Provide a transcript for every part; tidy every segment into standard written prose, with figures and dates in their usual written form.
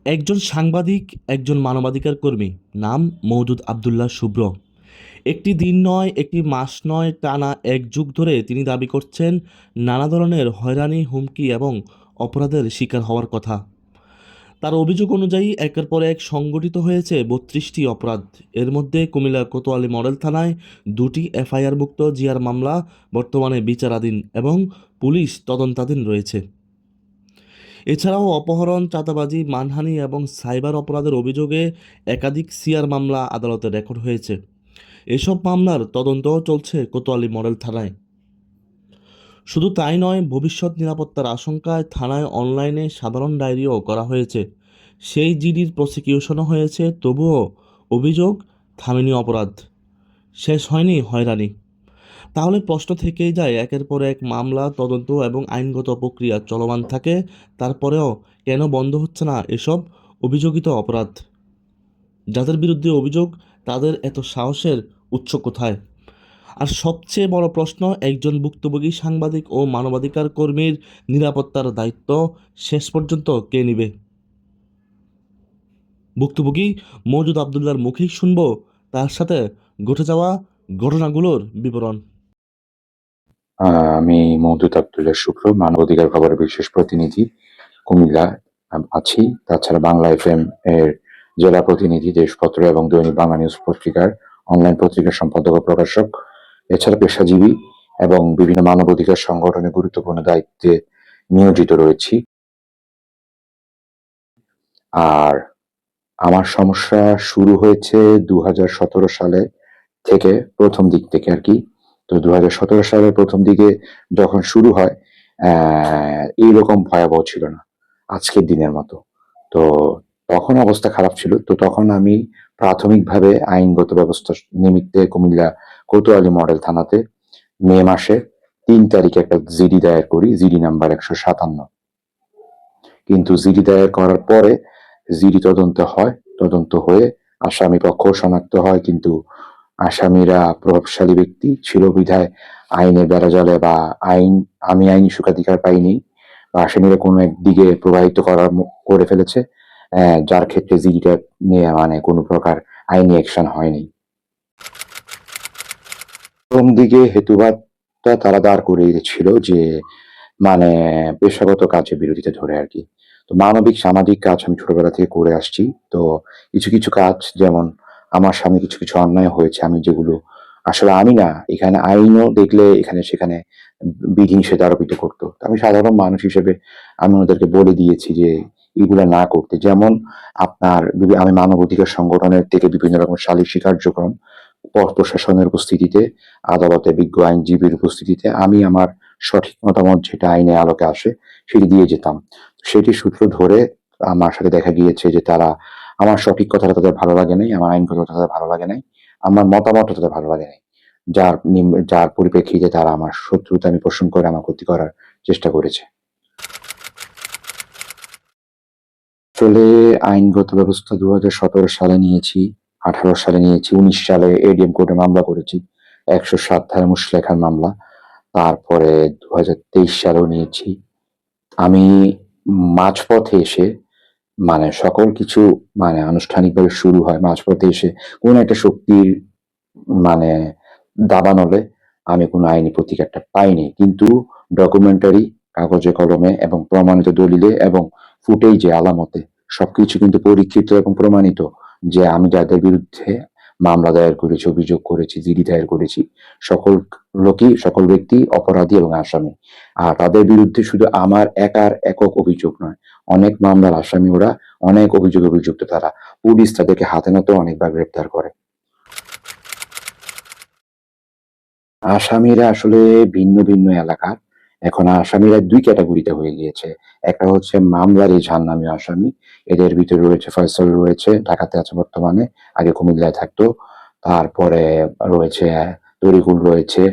একজন সাংবাদিক, একজন মানবাধিকার কর্মী, নাম মওদুদ আবদুল্লাহ শুভ্র। একটি দিন নয়, একটি মাস নয়, টানা এক যুগ ধরে তিনি দাবি করছেন নানা ধরনের হয়রানি, হুমকি এবং অপরাধের শিকার হওয়ার কথা। তার অভিযোগ অনুযায়ী একের পর এক সংগঠিত হয়েছে ৩২টি অপরাধ। এর মধ্যে কুমিল্লা কোতোয়ালি মডেল থানায় ২টি এফআইআরভুক্ত জিআর মামলা বর্তমানে বিচারাধীন এবং পুলিশ তদন্তাধীন রয়েছে। এছাড়াও অপহরণ, চাঁদাবাজি, মানহানি এবং সাইবার অপরাধের অভিযোগে একাধিক সিআর মামলা আদালতে রেকর্ড হয়েছে। এসব মামলার তদন্তও চলছে কোতোয়ালি মডেল থানায়। শুধু তাই নয়, ভবিষ্যৎ নিরাপত্তার আশঙ্কায় থানায় অনলাইনে সাধারণ ডায়েরিও করা হয়েছে। সেই জিডির প্রসিকিউশনও হয়েছে, তবুও অভিযোগ থামেনি অপরাধ, শেষ হয়নি হয়রানি। তাহলে প্রশ্ন থেকেই যায়, একের পর এক মামলা, তদন্ত এবং আইনগত প্রক্রিয়া চলমান থাকে, তারপরেও কেন বন্ধ হচ্ছে না এসব অভিযোগিত অপরাধ? যাদের বিরুদ্ধে অভিযোগ, তাদের এত সাহসের উৎস কোথায়? আর সবচেয়ে বড় প্রশ্ন, একজন ভুক্তভোগী সাংবাদিক ও মানবাধিকার কর্মীর নিরাপত্তার দায়িত্ব শেষ পর্যন্ত কে নেবে? ভুক্তভোগী মওদুদ আবদুল্লার মুখেই শুনব তার সাথে ঘটে যাওয়া ঘটনাগুলোর বিবরণ। আমি মওদুদ আবদুল্লাহ শুভ্র, মানবাধিকার খবরের বিশেষ প্রতিনিধি, কুমিল্লা আছি। তাছাড়া বাংলা এফএম এর জেলা প্রতিনিধি, দেশপত্র এবং দৈনিক বাংলা নিউজ পত্রিকার অনলাইন পত্রিকার সম্পাদক ও প্রকাশক। এছাড়া পেশাজীবী এবং বিভিন্ন মানবাধিকার সংগঠনে গুরুত্বপূর্ণ দায়িত্বে নিয়োজিত রয়েছি। আর আমার সমস্যা শুরু হয়েছে 2017 সালে থেকে, প্রথম দিক থেকে আর কি। তো 2017 সালের প্রথম দিকে যখন শুরু হয়, এইরকম ভয়াবহ ছিল না আজকের দিনের মতো। তো তখন অবস্থা খারাপ ছিল। তো তখন আমি প্রাথমিকভাবে আইনগত ব্যবস্থা নিমিত্তে কুমিল্লা কোতোয়ালি মডেল থানাতে মে মাসে 3 তারিখে একটা জিডি দায়ের করি, জিডি নাম্বার 157। কিন্তু জিডি দায়ের করার পরে জিডি তদন্ত হয়ে আসামি পক্ষ শনাক্ত হয়, কিন্তু আসামিরা প্রভাবশালী ব্যক্তি ছিল বিধায় আইনের বেড়াজালে বা আমি আইনি সুখাধিকার পাইনি, বা আসামিরা কোনো একদিকে প্রবাহিত করে ফেলেছে, যার ক্ষেত্রে জিডিটা নিয়ে মানে কোনো প্রকার আইনি অ্যাকশন হয়নি। প্রথম দিকে হেতুবাদটা তারা দাঁড় করিয়েছিল যে মানে পেশাগত কাজে বিরোধিতা ধরে আর কি। তো মানবিক সামাজিক কাজ আমি ছোটবেলা থেকে করে আসছি। তো কিছু কিছু কাজ, যেমন আমার সামনে কিছু কিছু অন্যায় হয়েছে, আমি যেগুলো আসলে আমি না, এখানে আইনও দেখলে এখানে সেখানে বিধিনিষেধ আরোপিত করতো। তো আমি সাধারণ মানুষ হিসেবে আমি ওদেরকে বলে দিয়েছি যে এগুলা না করতে। যেমন আমি মানবাধিকার সংগঠনের থেকে বিভিন্ন রকম সালিসি কার্যক্রম প্রশাসনের উপস্থিতিতে, আদালতে বিজ্ঞ আইনজীবীর উপস্থিতিতে আমি আমার সঠিক মতামত যেটা আইনের আলোকে আসে সেটি দিয়ে যেতাম। সেটি সূত্র ধরে আমার সাথে দেখা গিয়েছে যে তারা আমার সঠিক কথাটা তাদের ভালো লাগে নাই, আমার আইনগত কথা তাদের ভালো লাগে নাই, আমার মতামতটা তাদের ভালো লাগে নাই। যার পরিপ্রেক্ষিতে তারা আমার শত্রুতা আমি পোষণ করে আমার ক্ষতি করার চেষ্টা করেছে। আসলে আইনগত ব্যবস্থা 2017 সালে নিয়েছি, 18 সালে নিয়েছি, 19 সালে এডিএম কোর্টে মামলা করেছি, 107 ধারা মুচলেখার মামলা। তারপরে 2023 সালেও নিয়েছি। আমি মাঝপথে এসে মানে সকল কিছু মানে আনুষ্ঠানিকভাবে শুরু হয় মাঝপথে এসে কোন একটা শক্তির মানে দাবানলে আমি কোনো আইনি প্রতিকারটা পাইনি। কিন্তু ডকুমেন্টারি, কাগজে কলমে এবং প্রমাণিত দলিলে এবং ফুটেজে, আলামতে সবকিছু কিন্তু পরীক্ষিত এবং প্রমাণিত যে আমি যাদের বিরুদ্ধে মামলা দায়ের করেছি, অভিযোগ করেছি, জিডি দায়ের করেছি, সকল ব্যক্তি অপরাধী এবং আসামি। আর তাদের বিরুদ্ধে শুধু আমার একক অভিযোগ নয়, অনেক মামলার আসামি ওরা, অনেক অভিযোগে অভিযুক্ত তারা। পুলিশ তাদেরকে হাতে নাতে অনেকবার গ্রেপ্তার করে। আসামিরা আসলে ভিন্ন ভিন্ন এলাকার। এখন আসামিরা 2 ক্যাটাগরিতে হয়ে গিয়েছে। একটা হচ্ছে মামলার এজাহার নামীয় আসামি। এদের ভিতরে রয়েছে ফয়সাল, রয়েছে, ঢাকাতে আছে বর্তমানে, আগে কুমিল্লায় থাকতো। তারপরে রয়েছে তরিকুল, রয়েছে,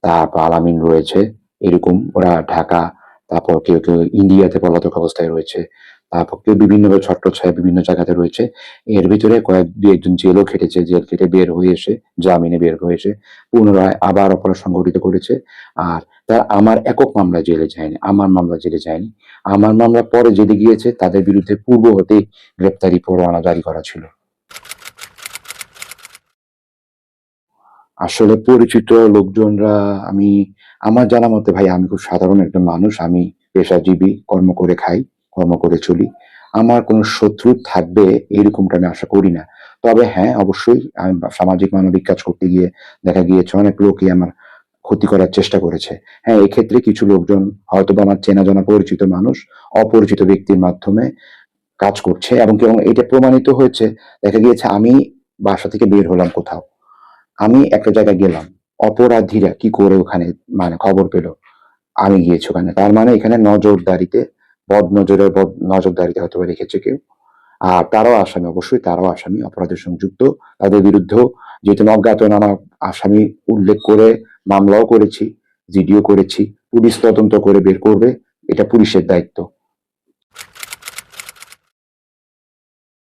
তারপর আলামিন রয়েছে। এরকম ওরা ঢাকা, তারপর কেউ কেউ ইন্ডিয়াতে পলাতক অবস্থায় রয়েছে। তারপর কেউ বিভিন্নভাবে ছত্রছায়া বিভিন্ন জায়গাতে রয়েছে। এর ভিতরে দুই একজন জেলও খেটেছে। জেল খেটে বের হয়ে এসে, জামিনে বের হয়ে এসে পুনরায় আবার অপরাধ সংঘটিত করেছে। আর তারা আমার একক মামলায় জেলে যায়নি। আমার মামলায় জেলে যায়নি। আমার মামলার পরে জেলে গিয়েছে, তাদের বিরুদ্ধে পূর্ব হতেই গ্রেপ্তারি পরোয়ানা জারি করা ছিল। আসলে পরিচিত লোকজনরা, আমি আমার জানা মতে ভাই আমি খুব সাধারণ একজন মানুষ। আমি পেশাজীবী, কর্ম করে খাই, কর্ম করে চলি। আমার কোনো শত্রু থাকবে এরকমটা আমি আশা করি না। তবে হ্যাঁ, অবশ্যই আমি সামাজিক মানবিক কাজ করতে গিয়ে দেখা গিয়েছে অনেক লোকই আমার ক্ষতি করার চেষ্টা করেছে। হ্যাঁ, এক্ষেত্রে কিছু লোকজন হয়তোবা আমার চেনা জানা পরিচিত মানুষ অপরিচিত ব্যক্তির মাধ্যমে কাজ করছে, এবং এটা প্রমাণিত হয়েছে। দেখা গিয়েছে আমি বাসা থেকে বের হলাম কোথাও, আমি একটা জায়গায় গেলাম, অপরাধীরা কি করে ওখানে মানে খবর পেল আমি গিয়েছি ওখানে, তার মানে এখানে নজরদারিতে, নজরদারিতে হয়তো বা রেখেছে কেউ। আর তারাও আসামি, অবশ্যই তারাও আসামি, অপরাধের সঙ্গে যুক্ত। তাদের বিরুদ্ধেও যেহেতু অজ্ঞাতনামা আসামি উল্লেখ করে মামলাও করেছি, জিডিও করেছি। পুলিশ তদন্ত করে বের করবে, এটা পুলিশের দায়িত্ব।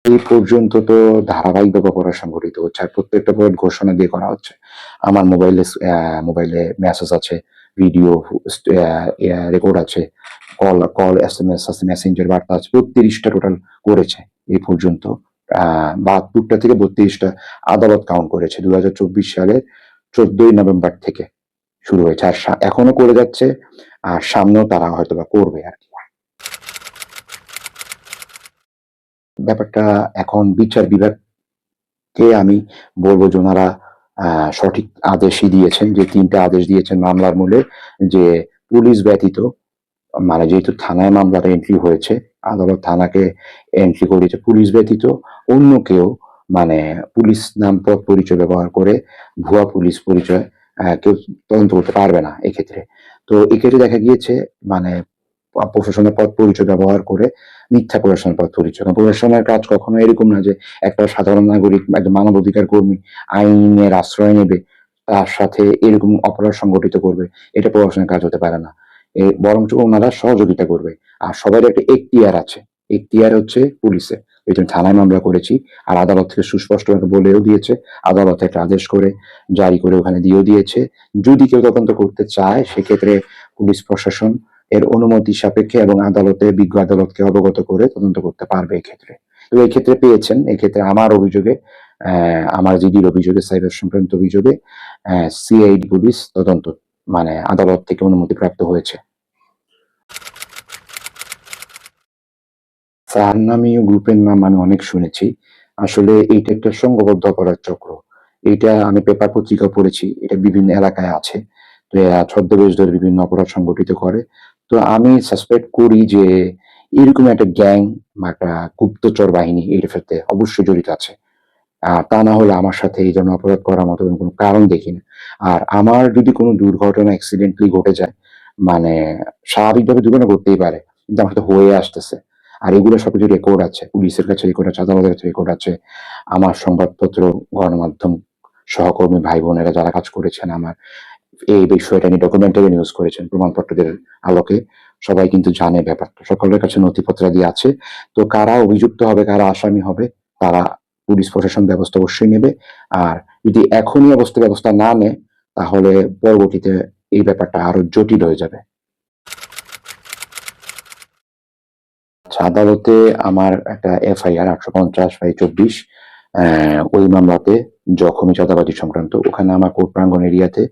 এই পর্যন্ত তো ধারাবাহিকভাবে অপরাধ সংঘটিত হচ্ছে, আর প্রত্যেকটা অপরাধ ঘোষণা দিয়ে করা হচ্ছে। আমার মোবাইলে মেসেজ আছে, ভিডিও রেকর্ড আছে, কল কল SMS আছে, মেসেঞ্জার বার্তা আছে, 32টা টোটাল করেছে এই পর্যন্ত। 72টা থেকে 32টা আদালত কাউন্ট করেছে 2024 সালের 14ই নভেম্বর থেকে শুরু হয়েছে। আর এখনো করে যাচ্ছে, আর সামনেও তারা হয়তোবা করবে আর কি। ব্যাপারটা এখন বিচার বিভাগকে আমি বলবো যে ওনারা সঠিক আদেশই দিয়েছেন, যে 3টা আদেশ দিয়েছেন মামলার মূলে, যে পুলিশ ব্যতীত, মানে যেহেতু থানায় মামলাটা এন্ট্রি হয়েছে, আদালত থানাকে এন্ট্রি করেছে, পুলিশ ব্যতীত অন্য কেউ, মানে পুলিশ নাম পদ পরিচয় ব্যবহার করে ভুয়া পুলিশ পরিচয় কেউ তদন্ত করতে পারবে না এক্ষেত্রে। তো এক্ষেত্রে দেখা গিয়েছে মানে প্রশাসনের পদ পরিচয় ব্যবহার করে মিথ্যা প্রশাসনের পদ পরিচয়, কারণ প্রশাসনের কাজ কখনো এরকম না যে একটা সাধারণ নাগরিক, একটা মানবাধিকার কর্মী আইনের আশ্রয় নেবে, তার সাথে এরকম অপরাধ সংগঠিত করবে। এটা প্রশাসনের কাজ হতে পারে না। বরঞ্চ ওনারা সহযোগিতা করবে। আর সবারই একটা এখতিয়ার আছে, এখতিয়ার হচ্ছে পুলিশের। এই জন্য থানায় মামলা করেছি, আর আদালত থেকে সুস্পষ্টভাবে বলেও দিয়েছে, আদালত একটা আদেশ করে জারি করে ওখানে দিয়েও দিয়েছে, যদি কেউ তদন্ত করতে চায় সেক্ষেত্রে পুলিশ প্রশাসন এর অনুমতি সাপেক্ষে এবং বিজ্ঞ আদালতকে অবগত করে তদন্ত করতে পারবে এক্ষেত্রে। তো এই ক্ষেত্রে পেয়েছেন, এক্ষেত্রে আমার অভিযোগে, আমার জিডির অভিযোগে, সাইবার সংক্রান্ত অভিযোগে সিআইডি পুলিশ তদন্ত মানে আদালত থেকে অনুমতি প্রাপ্ত হয়েছে। জাহান্নামীয় গ্রুপের নাম আমি অনেক শুনেছি। আসলে এইটা একটা সংঘবদ্ধ অপরাধ চক্র। এইটা আমি পেপার পত্রিকা পড়েছি, এটা বিভিন্ন এলাকায় আছে। তো এরা ছদ্মবেশ ধরে বিভিন্ন অপরাধ সংগঠিত করে। তো আমি সাসপেক্ট করি যে এরকম একটা গ্যাং বা একটা গুপ্তচর বাহিনী এর সাথে অবশ্যই জড়িত আছে। তা না হলে আমার সাথে এই ধরনের অপরাধ করার মতো কোনো কারণ দেখি না। আর আমার যদি কোনো দুর্ঘটনা অ্যাক্সিডেন্টালি ঘটে যায়, মানে স্বাভাবিকভাবে দুর্ঘটনা ঘটতেই পারে, কিন্তু আমার সাথে হয়ে আসতেছে। আর এগুলো সবকিছু রেকর্ড আছে। পুলিশের কাছে রেকর্ড আছে, আদালতের কাছে রেকর্ড আছে। আমার সংবাদপত্র, গণমাধ্যম সহকর্মী ভাই-বোনেরা যারা কাজ করেছেন আমার এই বিষয়টা নিয়ে ডকুমেন্টারি নিউজ করেছেন, প্রমাণপত্রদের আলোকে সবাই কিন্তু জানে ব্যাপারটা। সকলের কাছে নথিপত্রাদি আছে। তো কারা অভিযুক্ত হবে, কারা আসামি হবে, তারা পুলিশ প্রশাসন ব্যবস্থা অবশ্যই নেবে। আর যদি এখনই ব্যবস্থা না নেয়, তাহলে পরবর্তীতে এই ব্যাপারটা আরো জটিল হয়ে যাবে। আচ্ছা, আদালতে আমার একটা FIR 850/24, ওই মামলাতে জখমি চাঁদাবাজি সংক্রান্ত, ওখানে আমার কোর্ট প্রাঙ্গণ এরিয়াতে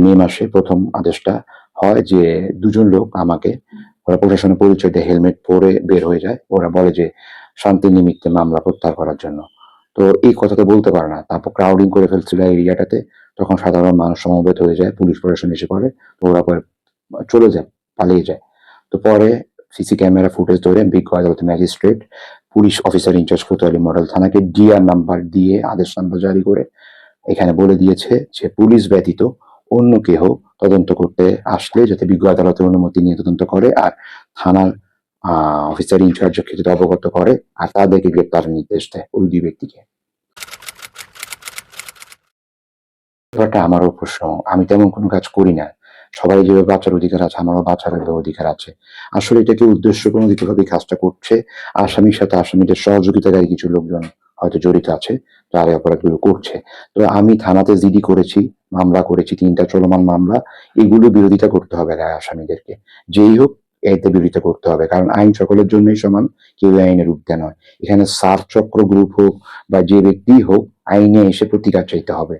মে মাসে প্রথম আদেশটা হয় যে দুজন লোক আমাকে, ওরা প্রশাসনের পরিচয় দিয়ে হেলমেট পরে বের হয়ে যায়। ওরা বলে যে শান্তি নিমিত্তে মামলা প্রত্যাহার করার জন্য। তো এই কথা তো বলতে পারে না, তারপর ক্রাউডিং করে ফেলছিল এরিয়াটাতে। তখন সাধারণ মানুষ সমবেত হয়ে যায়, পুলিশ প্রশাসন এসে পড়ে। তো ওরা পরে চলে যায়, পালিয়ে যায়। তো পরে সিসি ক্যামেরা ফুটেজ ধরে বিজ্ঞ আদালতের magistrate police officer in charge Kotwali model থানাকে ডিআর নাম্বার দিয়ে আদেশ নাম্বার জারি করে এখানে বলে দিয়েছে যে পুলিশ ব্যতীত অন্য কেহ তদন্ত করতে আসলে যাতে বিজ্ঞ আদালতের অনুমতি নিয়ে তদন্ত করে, আর থানার অফিসার ইনচার্জের ক্ষেত্রে অবগত করে, আর তাদেরকে গ্রেপ্তারের নির্দেশ দেয় ওই দুই ব্যক্তিকে। ব্যাপারটা আমারও প্রশ্ন, আমি তেমন কোনো কাজ করি না। সবাই যেভাবে বাঁচার অধিকার আছে, আমারও বাঁচার অধিকার আছে। আসলে এটাকে উদ্দেশ্য প্রণোদিতভাবে কাজটা করছে। আসামির সাথে আসামিদের সহযোগিতাকারী কিছু লোকজন হয়তো জড়িত আছে, যারা এই অপরাধগুলো করছে। তো আমি থানাতে জিডি করেছি, মামলা করেছি, 3টা চলমান মামলা। এগুলো বিরোধিতা করতে হবে আসামিদেরকে, যেই হোক এতে বিরোধিতা করতে হবে, কারণ আইন সকলের জন্যই সমান, কেউ আইনের ঊর্ধ্বে নয়। এখানে সার চক্র গ্রুপ হোক বা যে ব্যক্তি হোক, আইনে এসে প্রতিকার চাইতে হবে,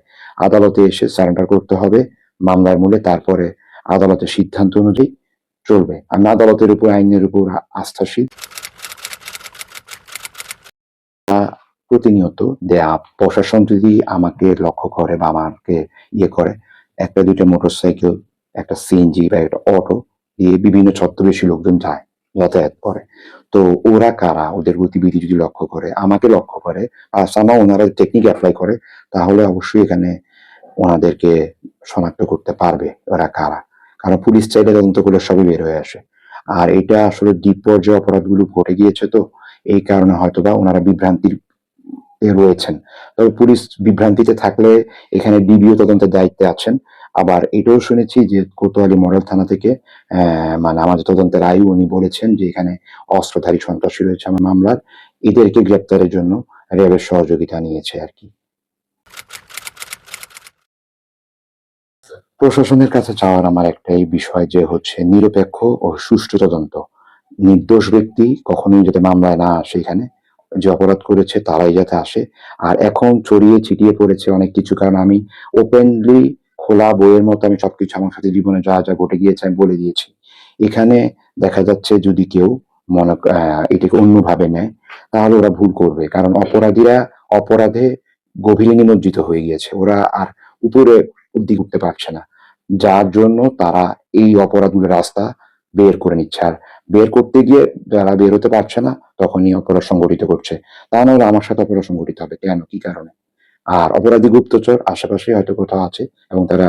আদালতে এসে সারেন্ডার করতে হবে মামলার মূলে, তারপরে আদালতের সিদ্ধান্ত অনুযায়ী চলবে। আমি আদালতের উপর, আইনের উপর আস্থাশীল। প্রতিনিয়ত দেয়া প্রশাসন যদি আমাকে লক্ষ্য করে বা আমাকে করে, একটা দুইটা মোটরসাইকেল, একটা সিএনজি বা একটা অটো দিয়ে বিভিন্ন ছদ্মবেশী লোকজন যায়, যাতায়াত করে। তো ওরা কারা, ওদের গতিবিধি যদি লক্ষ্য করে, আমাকে লক্ষ্য করে, আর সামা ওনারা টেকনিক অ্যাপ্লাই করে, তাহলে অবশ্যই এখানে ওনাদেরকে শনাক্ত করতে পারবে ওরা কারা। কারণ পুলিশ চাইলে তদন্ত করলে সবই বের হয়ে আসে। আর এটা আসলে ডিপ পর্যায়ে অপরাধগুলো ঘটে গিয়েছে, তো এই কারণে হয়তোবা ওনারা বিভ্রান্তির রয়েছেন। তবে পুলিশ বিভ্রান্তিতে থাকলে এখানে ডিবিও তদন্তের দায়িত্বে আছেন। আবার এটাও শুনেছি যে কোতোয়ালি মডেল থানা থেকে মানে আমাদের তদন্তের আয়ু উনি বলেছেন যে এখানে অস্ত্রধারী সন্ত্রাসী রয়েছে আমার মামলার, এদেরকে গ্রেপ্তারের জন্য র্যাবের সহযোগিতা নিয়েছে আর কি। প্রশাসনের কাছে চাওয়ার আমার একটাই বিষয়, যে হচ্ছে নিরপেক্ষ ও সুষ্ঠু তদন্ত। নির্দোষ ব্যক্তি কখনোই যাতে মামলায় না আসে, এখানে যে অপরাধ করেছে তারাই যাতে আসে। আর এখন ছড়িয়ে ছিটিয়ে পড়েছে অনেক কিছু, কারণ আমি ওপেনলি খোলা বইয়ের মতো আমি সবকিছু আমার সাথে জীবনে যা যা ঘটে গিয়েছে আমি বলে দিয়েছি। এখানে দেখা যাচ্ছে যদি কেউ এটাকে অন্যভাবে নেয়, তাহলে ওরা ভুল করবে, কারণ অপরাধীরা অপরাধে গভীরে নিমজ্জিত হয়ে গিয়েছে, ওরা আর উপরে উদ্দিক উঠতে পারছে না, যার জন্য তারা এই অপরাধগুলোর রাস্তা বের করে নিচ্ছে। আর বের করতে গিয়ে যারা বের হতে পারছে না, তখনই অপরাধ সংগঠিত করছে। তা নাহলে আমার সাথে অপরাধ সংগঠিত হবে কেন, কি কারণে? আর অপরাধী গুপ্তচর আশেপাশে হয়তো কোথাও আছে, এবং তারা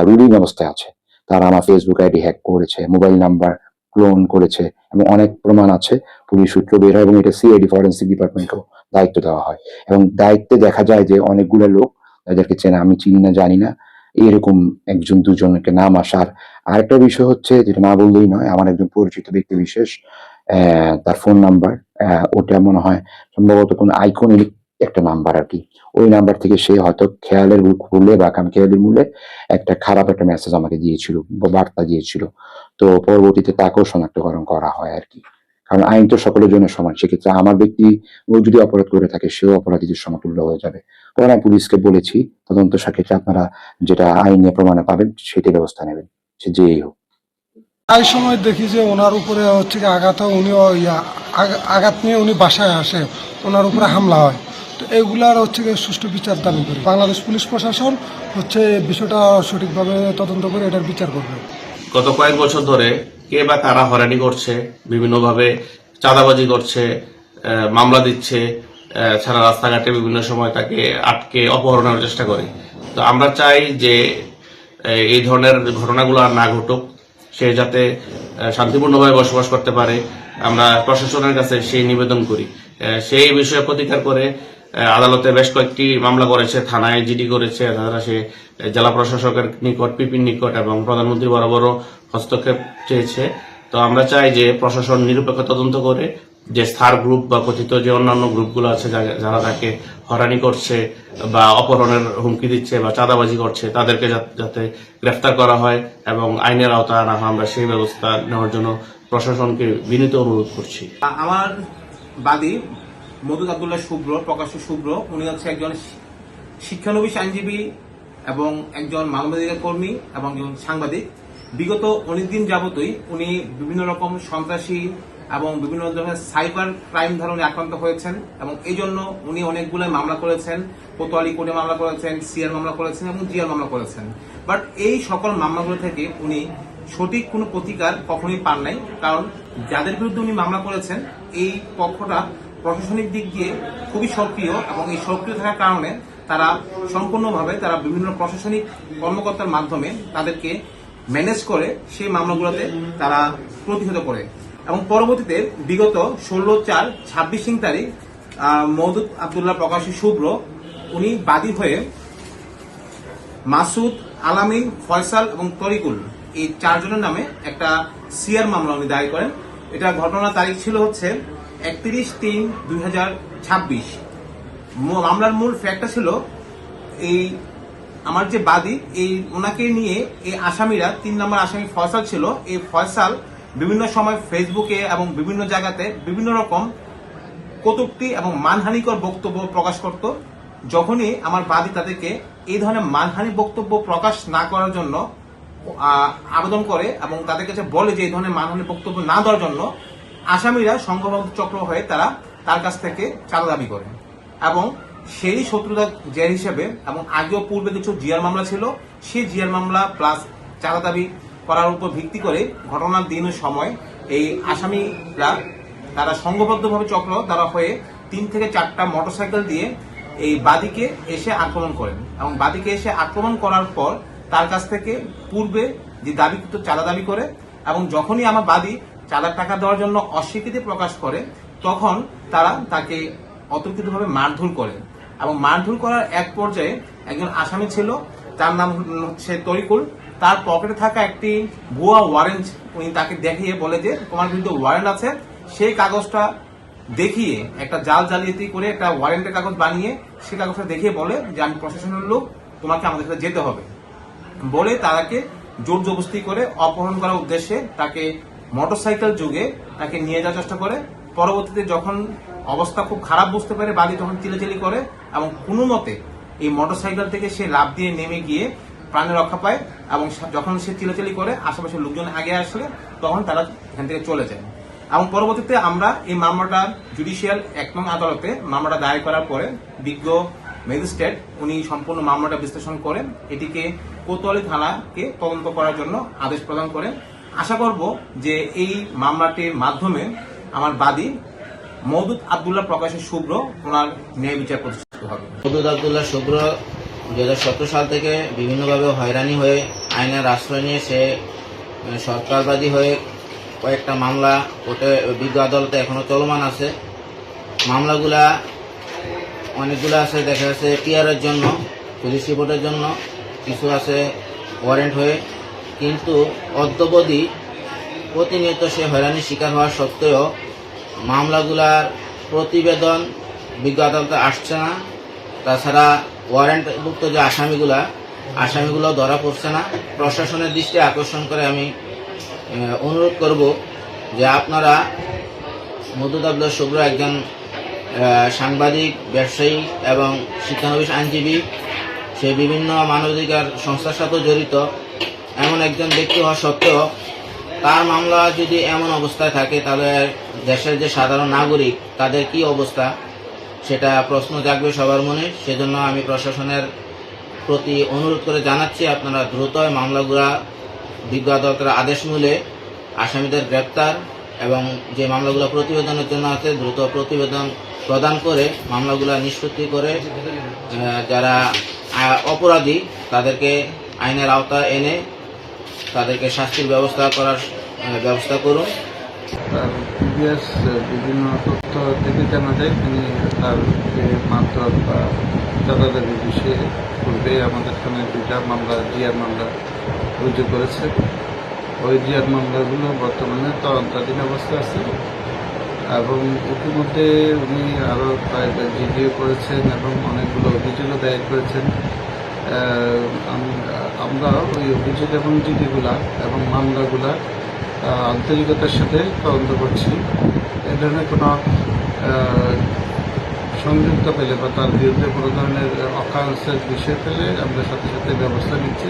রুলিং অবস্থায় আছে। তারা আমার ফেসবুক আইডি হ্যাক করেছে, মোবাইল নাম্বার ক্লোন করেছে, এবং অনেক প্রমাণ আছে, পুলিশ সূত্র বের হয়, এবং এটা সিআইডি ফরেন্সিক ডিপার্টমেন্টকেও দায়িত্ব দেওয়া হয়। এবং দায়িত্বে দেখা যায় যে অনেকগুলো লোক, যাদেরকে চেনা আমি চিনি না, জানি না, এরকম একজন দুজনকে নাম আসার। আরেকটা বিষয় হচ্ছে, যেটা না বললেই নয়, আমার একজন পরিচিত ব্যক্তি বিশেষ, তার ফোন নাম্বার, ওটা মনে হয় সম্ভবত কোন আইকনিক একটা নাম্বার আর কি। ওই নাম্বার থেকে সে হয়তো খেয়ালের ভুলে বা খেয়ালের মূলে একটা খারাপ একটা মেসেজ আমাকে দিয়েছিল বা বার্তা দিয়েছিল। তো পরবর্তীতে তাকেও শনাক্তকরণ করা হয় আর কি। কারণ আইন তো সকলের জন্য সমান, সেক্ষেত্রে আমার ব্যক্তি ও যদি অপরাধ করে থাকে, সেও অপরাধীদের সমতুল্য হয়ে যাবে। পরে আমি পুলিশকে বলেছি, তদন্ত সাক্ষেত্রে আপনারা যেটা আইনে প্রমাণে পাবেন সেটি ব্যবস্থা নেবেন, সে যেই হোক। প্রায় সময় দেখি যে ওনার উপরে হচ্ছে কি আঘাত হয়, উনি আঘাত নিয়ে উনি বাসায় আসে, ওনার উপরে হামলা হয়। তো এগুলার হচ্ছে কি সুষ্ঠু বিচার দাবি করি। বাংলাদেশ পুলিশ প্রশাসন হচ্ছে বিষয়টা সঠিকভাবে তদন্ত করে এটার বিচার করবে। গত কয়েক বছর ধরে কে বা কারা হয়রানি করছে, বিভিন্নভাবে চাঁদাবাজি করছে, মামলা দিচ্ছে, সারা রাস্তাঘাটে বিভিন্ন সময় তাকে আটকে অপহরণের চেষ্টা করে। তো আমরা চাই যে এই ধরনের ঘটনাগুলো আর না ঘটুক, সে যাতে শান্তিপূর্ণভাবে বসবাস করতে পারে। আমরা প্রশাসনের কাছে সেই নিবেদন করি, সেই বিষয়ে প্রতিকার করে আদালতে বেশ কয়েকটি মামলা করেছে, থানায় জিডি করেছে, তাছাড়া সে জেলা প্রশাসকের নিকট, পিপির নিকট এবং প্রধানমন্ত্রী বরাবরও হস্তক্ষেপ চেয়েছে। তো আমরা চাই যে প্রশাসন নিরপেক্ষ তদন্ত করে যে স্থার গ্রুপ বা কথিত যে অন্যান্য গ্রুপগুলো আছে যারা তাকে হয়রানি করছে বা অপহরণের হুমকি দিচ্ছে বা চাঁদাবাজি করছে, তাদেরকে যাতে গ্রেফতার করা হয় এবং আইনের আওতায় আনা হয়, আমরা সেই ব্যবস্থা নেওয়ার জন্য প্রশাসনকে বিনীত অনুরোধ করছি। আমার বাদী মওদুদ আব্দুল্লাহ শুভ্র, প্রকাশ্য শুভ্র, উনি হচ্ছে একজন শিক্ষানবিশ আইনজীবী এবং একজন মানবাধিকার কর্মী এবং একজন সাংবাদিক। বিগত অনেকদিন যাবতই উনি বিভিন্ন রকম সন্ত্রাসী এবং বিভিন্ন ধরনের সাইবার ক্রাইম ধরনের আক্রান্ত হয়েছেন, এবং এই জন্য উনি অনেকগুলো মামলা করেছেন, কোতোয়ালি কোর্টে মামলা করেছেন, সিআর মামলা করেছেন এবং জিআর মামলা করেছেন। বাট এই সকল মামলাগুলো থেকে উনি সঠিক কোনো প্রতিকার কখনোই পান নাই, কারণ যাদের বিরুদ্ধে উনি মামলা করেছেন এই পক্ষটা প্রশাসনিক দিক দিয়ে খুবই সক্রিয়, এবং এই সক্রিয় থাকার কারণে তারা সম্পূর্ণভাবে তারা বিভিন্ন প্রশাসনিক কর্মকর্তার মাধ্যমে তাদেরকে ম্যানেজ করে সেই মামলাগুলোতে তারা প্রতিহত করে। এবং পরবর্তীতে বিগত 16/4/26 তারিখ মওদুদ আব্দুল্লাহ প্রকাশ্য শুভ্র উনি বাদী হয়ে মাসুদ, আলামিন, ফয়সাল এবং তরিকুল এই 4 জনের নামে একটা সিআর মামলা উনি দায়ের করেন। এটা ঘটনার তারিখ ছিল হচ্ছে 31/3/2026। মামলার মূল ফ্যাক্টটা ছিল এই আমার যে বাদী এই ওনাকে নিয়ে এই আসামিরা 3 নম্বর আসামি ফয়সাল ছিল। এই ফয়সাল বিভিন্ন সময় ফেসবুকে এবং বিভিন্ন জায়গাতে বিভিন্ন রকম কটূক্তি এবং মানহানিকর বক্তব্য প্রকাশ করত। যখনই আমার বাদী তাদেরকে এই ধরনের মানহানি বক্তব্য প্রকাশ না করার জন্য আবেদন করে এবং তাদের কাছে বলে যে এই ধরনের মানহানি বক্তব্য না দেওয়ার জন্য, আসামিরা সংঘবদ্ধ চক্র হয়ে তারা তার কাছ থেকে চাঁদা দাবি করে এবং সেই শত্রুতা জের হিসেবে এবং আগেও পূর্বে কিছু জিআর মামলা ছিল, সেই জিআর মামলা প্লাস চাঁদা দাবি করার উপর ভিত্তি করে ঘটনার দিন ও সময় এই আসামিরা তারা সংঘবদ্ধভাবে চক্র তারা হয়ে 3 থেকে 4টা মোটরসাইকেল দিয়ে এই বাদীকে এসে আক্রমণ করেন এবং বাদীকে এসে আক্রমণ করার পর তার কাছ থেকে পূর্বে যে দাবিকৃত চাঁদা দাবি করে এবং যখনই আমার বাদী চাঁদার টাকা দেওয়ার জন্য অস্বীকৃতি প্রকাশ করে তখন তারা তাকে অতর্কিতভাবে মারধর করে এবং মারধর করার এক পর্যায়ে একজন আসামি ছিল, তার নাম হচ্ছে তরিকুল। তার পকেটে থাকা একটি ভুয়া ওয়ারেন্ট উনি তাকে দেখিয়ে বলে যে তোমার বিরুদ্ধে ওয়ারেন্ট আছে। সেই কাগজটা দেখিয়ে একটা জাল জালিয়াতি করে একটা ওয়ারেন্টের কাগজ বানিয়ে সেই কাগজটা দেখিয়ে বলে যে আমি প্রশাসনের লোক, তোমাকে আমাদের সাথে যেতে হবে বলে তাকে জোর জবরদস্তি করে অপহরণ করার উদ্দেশ্যে তাকে মোটরসাইকেল যুগে তাকে নিয়ে যাওয়ার চেষ্টা করে। পরবর্তীতে যখন অবস্থা খুব খারাপ বুঝতে পারে বাদী তখন চিল্লাচিল্লি করে এবং কোনো মতে এই মোটরসাইকেল থেকে সে লাফ দিয়ে নেমে গিয়ে প্রাণে রক্ষা পায় এবং যখন সে চিল্লাচিল্লি করে আশেপাশের লোকজন আগে আসলে তখন তারা এখান থেকে চলে যায় এবং পরবর্তীতে আমরা এই মামলাটা জুডিশিয়াল 1 নং আদালতে মামলাটা দায়ের করার পরে বিজ্ঞ ম্যাজিস্ট্রেট উনি সম্পূর্ণ মামলাটা বিশ্লেষণ করেন, এটিকে কোতোয়ালি থানাকে তদন্ত করার জন্য আদেশ প্রদান করেন। আশা করব যে এই মামলাটির মাধ্যমে আমার বাদী মওদুদ আব্দুল্লাহ প্রকাশের শুভ্র ওনার ন্যায় বিচার প্রতিষ্ঠিত হবে। মওদুদ আব্দুল্লাহ শুভ্র 2017 সাল থেকে বিভিন্নভাবে হয়রানি হয়ে আইনের আশ্রয় নিয়ে সে সরকারবাদী হয়ে কয়েকটা মামলা কোর্টে বিজ্ঞ আদালতে এখনো চলমান আছে। মামলাগুলা অনেকগুলো আছে, দেখা যাচ্ছে টিআরের জন্য, পুলিশ রিপোর্টের জন্য, কিছু আছে ওয়ারেন্ট হয়ে, কিন্তু অদ্যাবধি প্রতিনিয়ত সে হয়রানির শিকার হওয়া সত্ত্বেও মামলাগুলার প্রতিবেদন বিজ্ঞ আদালতে আসছে না। তাছাড়া ওয়ারেন্টভুক্ত যে আসামিগুলো ধরা পড়ছে না। প্রশাসনের দৃষ্টি আকর্ষণ করে আমি অনুরোধ করব যে আপনারা মওদুদ আব্দুল্লাহ শুভ্র একজন সাংবাদিক, ব্যবসায়ী এবং শিক্ষানবিশ আইনজীবী। সে বিভিন্ন মানবাধিকার সংস্থার সাথেও জড়িত। এমন একজন ব্যক্তি হওয়া সত্ত্বেও তার মামলা যদি এমন অবস্থায় থাকে তাহলে দেশের যে সাধারণ নাগরিক তাদের কি অবস্থা, সেটা প্রশ্ন জাগবে সবার মনে। সেজন্য আমি প্রশাসনের প্রতি অনুরোধ করে জানাচ্ছি আপনারা দ্রুত মামলাগুলা বিজ্ঞ আদালতের আদেশ মূলে আসামিদের গ্রেপ্তার এবং যে মামলাগুলো প্রতিবেদনের জন্য আছে দ্রুত প্রতিবেদন প্রদান করে মামলাগুলো নিষ্পত্তি করে যারা অপরাধী তাদেরকে আইনের আওতায় এনে তাদেরকে শাস্তির ব্যবস্থা করার ব্যবস্থা করুন। তার প্রিভিয়াস বিভিন্ন তথ্য থেকে জানা যায় তিনি তার যে মাত্রা বা চাঁদাদারির বিষয়ে পূর্বে আমাদের এখানে 2টা মামলা জিআর মামলা রুজু করেছে। ওই জিআর মামলাগুলো বর্তমানে তদন্তাধীন অবস্থায় আছে এবং ইতিমধ্যে উনি আরও প্রায় জিডিও করেছেন এবং অনেকগুলো অভিযোগও দায়ের করেছেন। আমরা ওই অভিযোগ এবং জিডিগুলা এবং মামলাগুলা আন্তরিকতার সাথে তদন্ত করছি। এ ধরনের কোনো সংযুক্ত পেলে বা তার বিরুদ্ধে কোনো ধরনের অকারেন্সের বিষয় পেলে আমরা সাথে সাথে ব্যবস্থা নিচ্ছি।